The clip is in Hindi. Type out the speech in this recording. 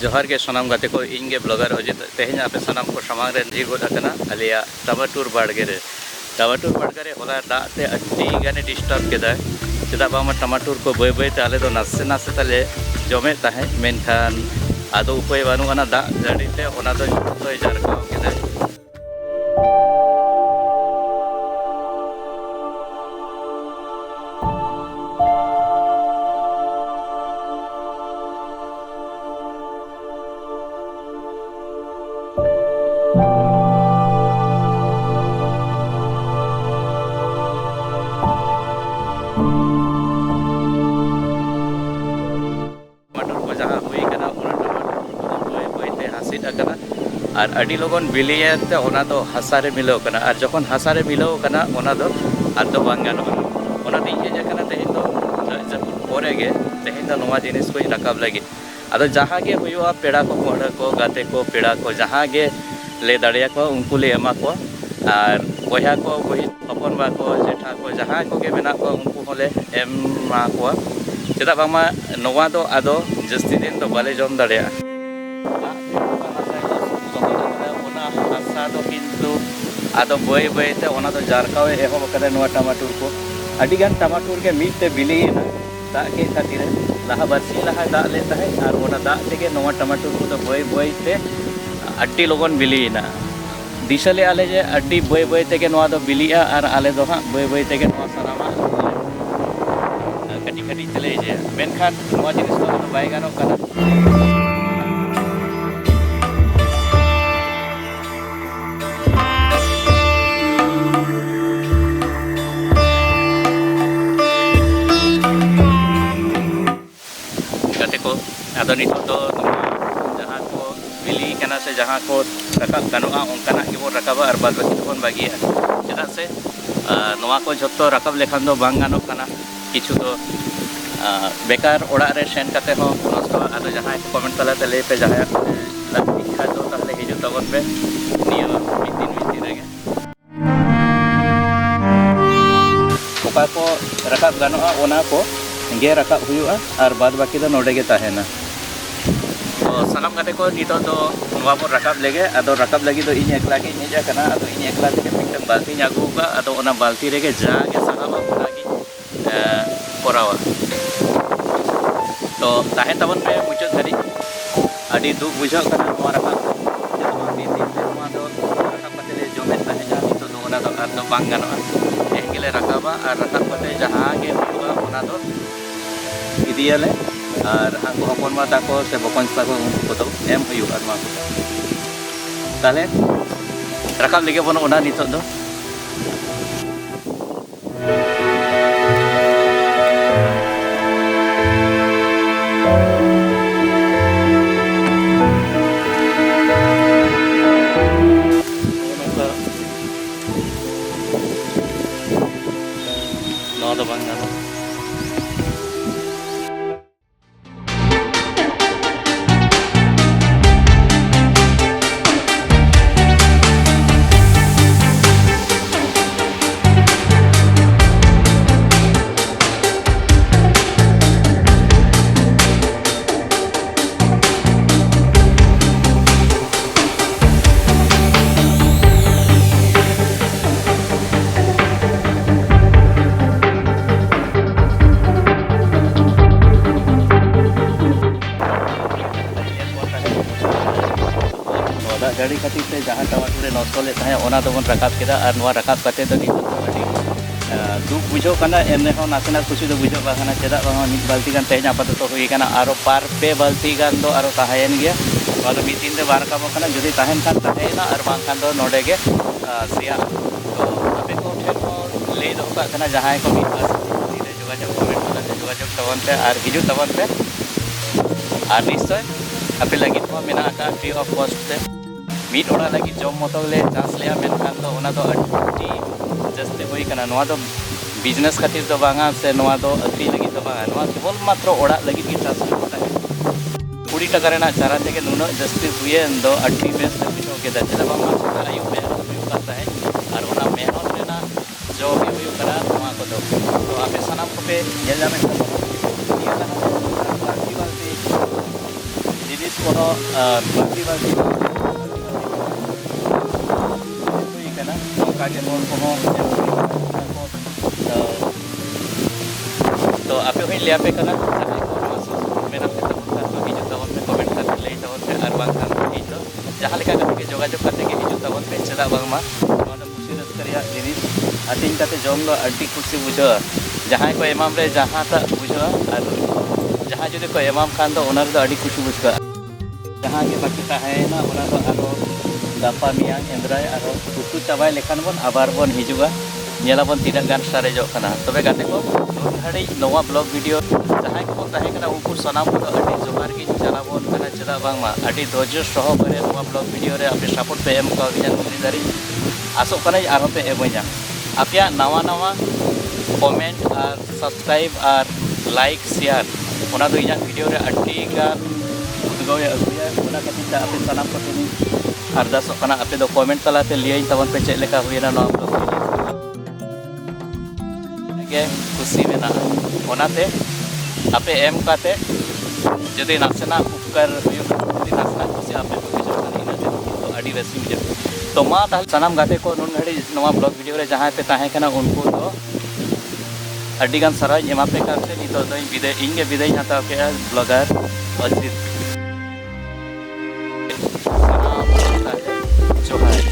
जोहार के सनाम गाते को इंगे ब्लॉगर अजित तेहना पे सनाम को सामांग रे जी गोद अकना अलिया टमाटूर बाड़गे रे होला दाते अड्डी गाने डिस्टर्ब केदा चेदा बामा टमाटूर को बय बय ते आले दो नासे नासे तले जमे ताहे मेनखान आदो उपाय बानुगाना दा जाड़ीते ओना दो जतो जारकाव केदा और अड़ी लगन बिलियते ओना दो हासारे मिलाव कना और जखन हासारे मिलाव कना ओना दो आदो बांग गानोगा ओना दिन जे कना तेहिन दो जपुर पोरे गे तेहिन दो नोवा जिनिस को रकाब लगी आदो जहां गे हुयुआ पेड़ा को मोहड़ा को गाते को पेड़ा को जहां गे ले दाड़िया को उनको ले एमा को और बया को बही हपन बा को जेठा को जहां को गे मेना को उनको होले एमा को चेदा बामा नोवा दो आदो जस्ती दिन दो बाले जम दाड़िया तो किंतु आदो बय बयते ओना दो जारकावे एहो बकरे नोवा टमाटूर को अडिगान टमाटूर के मीते बिलीना दा के खातिर लहा बरसी लहा दा लेता है और ओना दा तेगे नोवा टमाटूर को तो बय बयते अड्डी लोगन बिलीना दिशले आले जे अड्डी बय बय तेगे नोवा दो बिलिया और आले दो हां बय बय तेगे नोवा सनामा कटी कटी चले जे मेनखान नोवा जिनिस को बाय गानो कना आदो नितो तो जहाँ को बिली कना से जहाँ को रकाब गानोगा उनकाना गेबो रकाबा और बाद बाकी तोन बागिया चेदा से नोवा को झोतो रकाब लेखान दो बांग गानो कना किछु तो बेकार ओड़ा रे सेन काते हो नष्ट आदो जहाँ कमेंट तलाते ले पे जहाँ लागी खा दो ताहले हिजु तबन पे नियो मिदिन रेगे ओका को रकाब गानोगा ओना को गे रकाब हुयुआ और बाद बाकी दो नोडे गे ताहेना तो सलाम गाते को नितो तो नोवा बो रकाब लेगे आदो रकाब लगी तो इन एकला के निजा कना आदो इन एकला के मिटन बाल्टी आगुगा आदो ओना बाल्टी रेगे जागे साहाबा ओनागी कोरावा तो ताहे तबन पे मुचाद धरी आदि दुख बुझा कना नोवा रकाब जमा दिन दिन पे नोवा दो रकाब कते ले जोमे ताहे जा नितो दो ओना दो आदो बांग गानोआ एंगेले रकाबा और रकाब कते जहां गे हुआ ओना दो इदियाले और हांगो हपन माता को से बकन को उनको तो एम हुयु और मा को ताले रकाब लेगे बनो ओना नितो दो नो तो बंग गानो गाड़ी खातिर से जहाँ टमाटूर नष्ट लेता है ओना तो बन रकाब केदा और नोवा रकाब कते तो नितो अडी दुख बुझो कना एमने हो नासेना खुशी तो बुझो बाखाना चेदा बा मिद बाल्टी गान तेज आपत तो हुई कना आरो पार पे बाल्टी गान दो आरो ताहेन गया वालो मिद दिन दे बार का बकना जदी ताहेन खान ताहेना और बांग खान दो नोडे गे सिया तो अबे को ठेन हो ले दो का कना जहां को मिद बार सीधे जोगाजोग कमेंट करा जोगाजोग तवन पे और हिजु तवन पे और निश्चय आपे लगी तो मेना का फ्री ऑफ कॉस्ट पे मीट ओड़ा लगी जम मतो ले चास लिया मेनखान तो ओना तो अड्डी जस्ते हुई कना नोवा तो बिजनेस खातिर तो बांगा से नोवा तो अक्री लगी तो बांगा नोवा केवल मात्र ओड़ा लगी की चास होता है 20 टाका रेना चारा तेगे नुनो जस्ती हुए दो अड्डी बेस बुझो के दचला बांगा सता आयु मेहनत हुई करता है और ओना मेहनत रेना जो भी हुई करा नोवा को तो आपे सनाम को पे जेल जामे कोनो बाकी बाकी हुई कना नौका के हर को तो आपे हुई ले आपे कना जहां को मेरा पे तब हिजु तबन पे कमेंट करते लई तबन पे आर बांग खान हिजु जहां लेका के जोगाजोग करते के हिजु तबन पे चला बांगमा नोना खुशी रस्कर या जिनिस आटिंग काते जम लो अड्डी खुशी बुझो जहां को एमाम रे जहां ता बुझो और जहां जुदि को एमाम खान दो ओनर दो अड्डी खुशी बुझका जहां के बाकी ताहेना ओना दो आरो गापा मियां एंद्राय आरो उतु चाबाय लेखान बोन आबार बोन हिजुगा नेलाबन तीना गान सारेजो कना तबे गाते को घड़ी नवा ब्लॉग वीडियो जहां को ताहे कना उनको सनाम को अड्डी जोहार की चला बोन कना चला बांगमा अड्डी धैर्य सह करे नवा ब्लॉग वीडियो रे आपे सपोर्ट पे एम को अभियान मुक्ति दारी आसो कना आरो पे एमोजा आपया नवा नवा कमेंट और सब्सक्राइब और लाइक शेयर ओना दो इजा वीडियो रे अड्डी गान उदगोय अगुया ओना खातिर आपे सनाम को तुनी अरदासो कना आपे दो कमेंट तलाते लियाई तबन पे चेक लेका हुइना नवा ब्लॉग के खुशी में ना ओनाते आपे एम काते जदि नासेना उपकार हुयो जदि नासेना खुशी आपे को बुझो इना तो अडी रसी बुझो तो मा ताल सनाम गाते को नुन घड़ी नवा ब्लॉग वीडियो रे जहां पे ताहे कना उनको तो अड्डी गान सराय एमा पे करते नि तो दोई विदाय इंगे विदाय हता के ब्लॉगर अजित सनाम जोहार